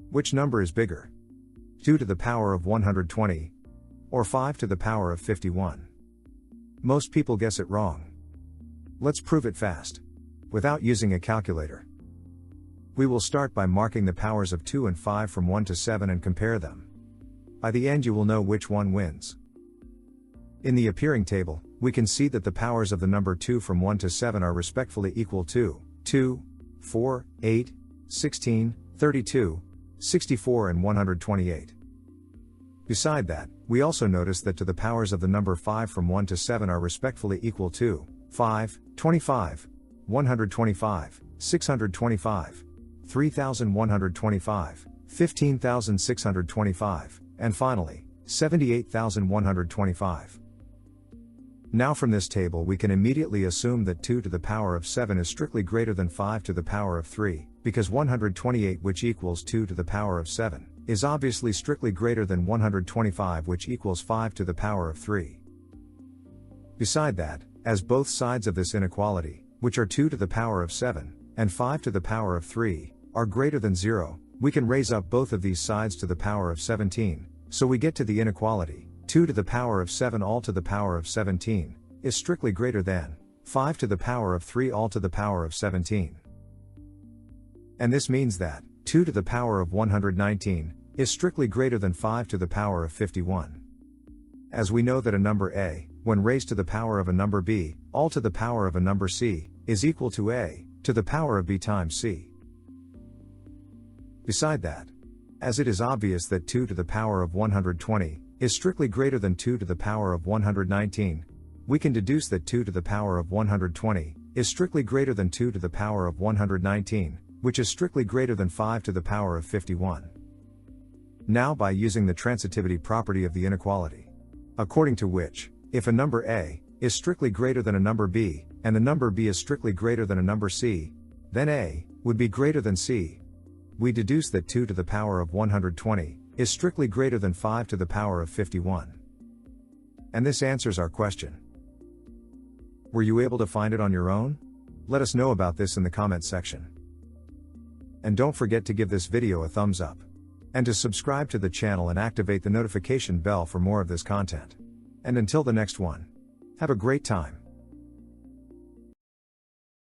Which number is bigger? 2 to the power of 120 or 5 to the power of 51? Most people guess it wrong. Let's prove it fast. Without using a calculator. We will start by marking the powers of 2 and 5 from 1 to 7 and compare them. By the end you will know which one wins. In the appearing table, we can see that the powers of the number 2 from 1 to 7 are respectively equal to 2, 4, 8, 16, 32, 64 and 128. Beside that, we also notice that to the powers of the number 5 from 1 to 7 are respectively equal to 5, 25, 125, 625, 3125, 15,625, and finally, 78,125. Now from this table we can immediately assume that 2 to the power of 7 is strictly greater than 5 to the power of 3, because 128 which equals 2 to the power of 7, is obviously strictly greater than 125 which equals 5 to the power of 3. Beside that, as both sides of this inequality, which are 2 to the power of 7, and 5 to the power of 3, are greater than 0, we can raise up both of these sides to the power of 17, so we get to the inequality, 2 to the power of 7 all to the power of 17, is strictly greater than 5 to the power of 3 all to the power of 17. And this means that 2 to the power of 119 is strictly greater than 5 to the power of 51. As we know that a number a, when raised to the power of a number b, all to the power of a number c, is equal to a, to the power of b times c. Beside that, as it is obvious that 2 to the power of 120 is strictly greater than 2 to the power of 119, we can deduce that 2 to the power of 120 is strictly greater than 2 to the power of 119, which is strictly greater than 5 to the power of 51. Now by using the transitivity property of the inequality, according to which, if a number a is strictly greater than a number b, and the number b is strictly greater than a number c, then a would be greater than c. We deduce that 2 to the power of 120 is strictly greater than 5 to the power of 51. And this answers our question. Were you able to find it on your own? Let us know about this in the comment section. And don't forget to give this video a thumbs up. And to subscribe to the channel and activate the notification bell for more of this content. And until the next one, have a great time.